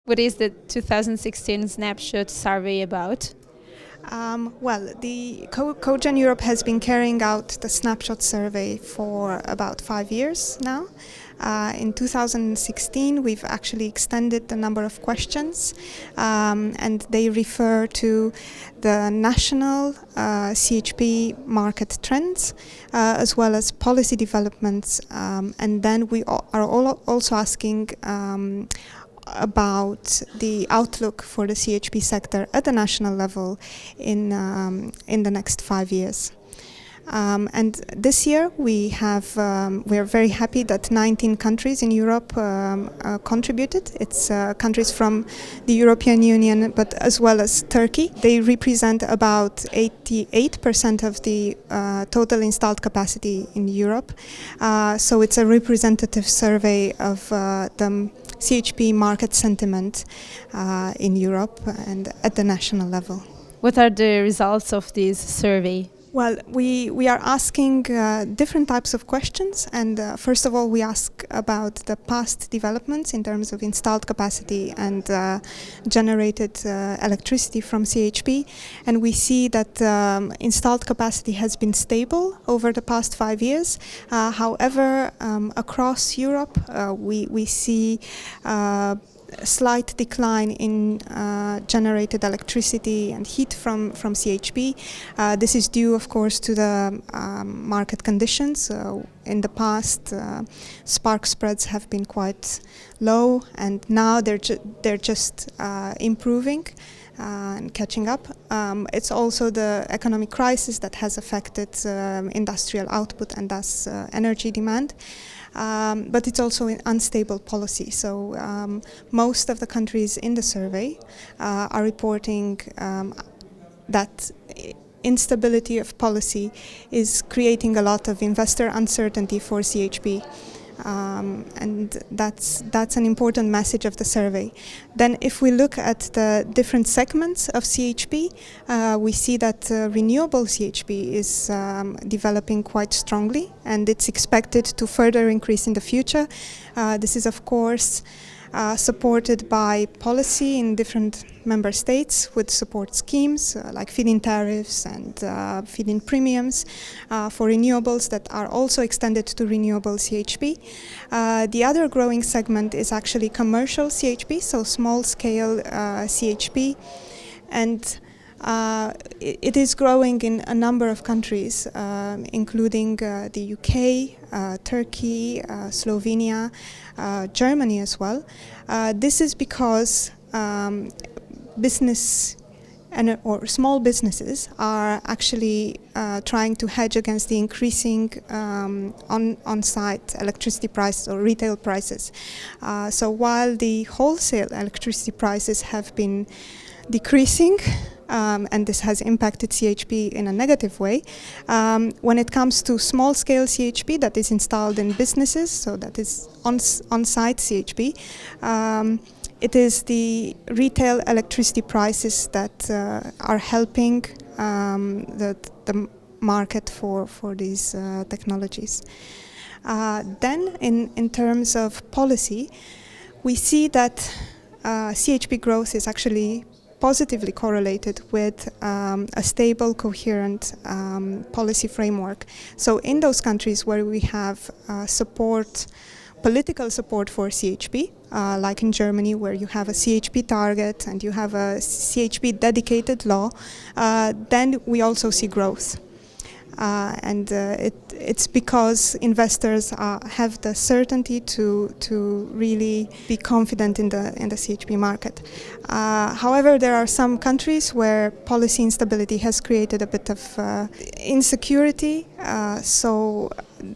What is the 2016 Snapshot Survey about? The Cogen Europe has been carrying out the Snapshot Survey for about 5 years now. In 2016, we've actually extended the number of questions, and they refer to the national CHP market trends, as well as policy developments. And then we are also asking about the outlook for the CHP sector at the national level in the next 5 years. And this year we are very happy that 19 countries in Europe contributed. It's countries from the European Union, but as well as Turkey. They represent about 88% of the total installed capacity in Europe. So it's a representative survey of the CHP market sentiment in Europe and at the national level. What are the results of this survey? Well, we are asking different types of questions, and first of all we ask about the past developments in terms of installed capacity and generated electricity from CHP, and we see that installed capacity has been stable over the past 5 years. However, across Europe we see a slight decline in generated electricity and heat from CHP. This is due, of course, to the market conditions. In the past, spark spreads have been quite low, and now they're just improving and catching up. It's also the economic crisis that has affected industrial output and thus energy demand. But it's also an unstable policy. So most of the countries in the survey are reporting that instability of policy is creating a lot of investor uncertainty for CHP. And that's an important message of the survey. Then if we look at the different segments of CHP, we see that renewable CHP is developing quite strongly, and it's expected to further increase in the future. This is, of course, supported by policy in different member states with support schemes like feed-in tariffs and feed-in premiums for renewables that are also extended to renewable CHP. The other growing segment is actually commercial CHP, so small-scale CHP, and it is growing in a number of countries, including the UK, Turkey, Slovenia, Germany as well. This is because business or small businesses are actually trying to hedge against the increasing on-site electricity prices or retail prices. So while the wholesale electricity prices have been decreasing, and this has impacted CHP in a negative way. When it comes to small-scale CHP that is installed in businesses, so that is on-site CHP, it is the retail electricity prices that are helping the market for these technologies. Then, in terms of policy, we see that CHP growth is actually positively correlated with a stable, coherent policy framework. So in those countries where we have political support for CHP, like in Germany where you have a CHP target and you have a CHP dedicated law, then we also see growth. It's because investors have the certainty to really be confident in the CHP market. However, there are some countries where policy instability has created a bit of insecurity. So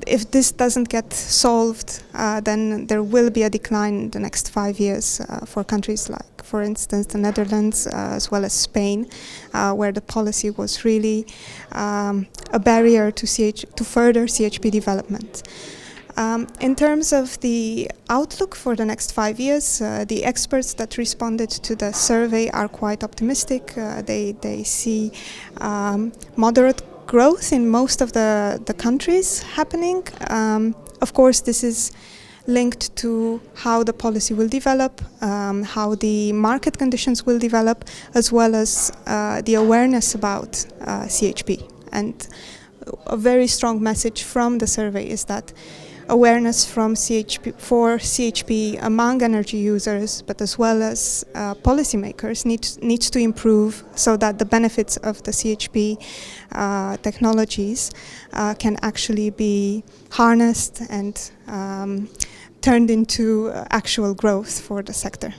if this doesn't get solved, then there will be a decline in the next 5 years for countries like, for instance, the Netherlands, as well as Spain, where the policy was really a barrier to further CHP development. In terms of the outlook for the next 5 years, the experts that responded to the survey are quite optimistic. They see moderate growth in most of the countries happening. Of course, this is linked to how the policy will develop, how the market conditions will develop, as well as the awareness about CHP. And a very strong message from the survey is that awareness for CHP among energy users, but as well as policymakers, needs to improve so that the benefits of the CHP technologies can actually be harnessed and turned into actual growth for the sector.